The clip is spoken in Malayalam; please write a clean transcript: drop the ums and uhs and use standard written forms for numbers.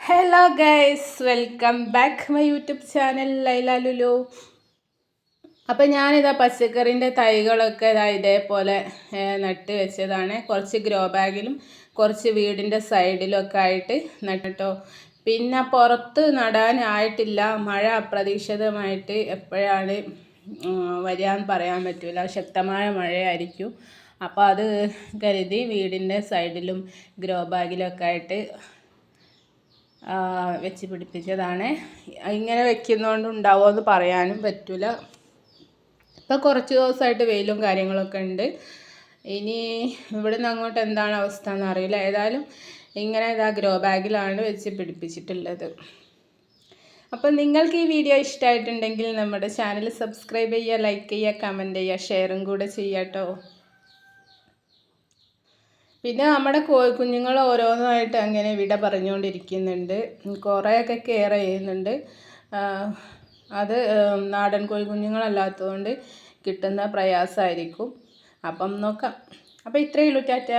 Hello guys, welcome back my YouTube channel Laila Lulu. അപ്പം ഞാനിതാ പച്ചക്കറിൻ്റെ തൈകളൊക്കെ ഇതേപോലെ നട്ട് വെച്ചതാണ്. കുറച്ച് ഗ്രോ ബാഗിലും കുറച്ച് വീടിൻ്റെ സൈഡിലൊക്കെ ആയിട്ട് നട്ടോ. പിന്നെ പുറത്ത് നടാനായിട്ടില്ല. മഴ അപ്രതീക്ഷിതമായിട്ട് എപ്പോഴാണ് വരികയെന്ന് പറയാൻ പറ്റില്ല. ശക്തമായ മഴയായിരിക്കും. അപ്പോൾ അത് കരുതി വീടിൻ്റെ സൈഡിലും ഗ്രോ ബാഗിലൊക്കെ ആയിട്ട് വെച്ച് പിടിപ്പിച്ചതാണ്. ഇങ്ങനെ വെക്കുന്നതുകൊണ്ട് ഉണ്ടാവുമെന്ന് പറയാനും പറ്റില്ല. ഇപ്പോൾ കുറച്ച് ദിവസമായിട്ട് വെയിലും കാര്യങ്ങളൊക്കെ ഉണ്ട്. ഇനി ഇവിടുന്ന് അങ്ങോട്ട് എന്താണ് അവസ്ഥ എന്നറിയില്ല. ഏതായാലും ഇങ്ങനെ ഗ്രോ ബാഗിലാണ് വെച്ച് പിടിപ്പിച്ചിട്ടുള്ളത്. അപ്പം നിങ്ങൾക്ക് ഈ വീഡിയോ ഇഷ്ടമായിട്ടുണ്ടെങ്കിൽ നമ്മുടെ ചാനൽ സബ്സ്ക്രൈബ് ചെയ്യുക, ലൈക്ക് ചെയ്യുക, കമൻറ്റ് ചെയ്യുക, ഷെയറും കൂടെ ചെയ്യുക കേട്ടോ. പിന്നെ നമ്മുടെ കോഴിക്കുഞ്ഞുങ്ങൾ ഓരോന്നായിട്ട് അങ്ങനെ വിട പറഞ്ഞുകൊണ്ടിരിക്കുന്നുണ്ട്. കുറേയൊക്കെ കെയർ ചെയ്യുന്നുണ്ട്. അത് നാടൻ കോഴിക്കുഞ്ഞുങ്ങളല്ലാത്തതുകൊണ്ട് കിട്ടുന്ന പ്രയാസമായിരിക്കും. അപ്പം നോക്കാം. അപ്പോൾ ഇത്രയേ ഉള്ളൂ. ടാറ്റ.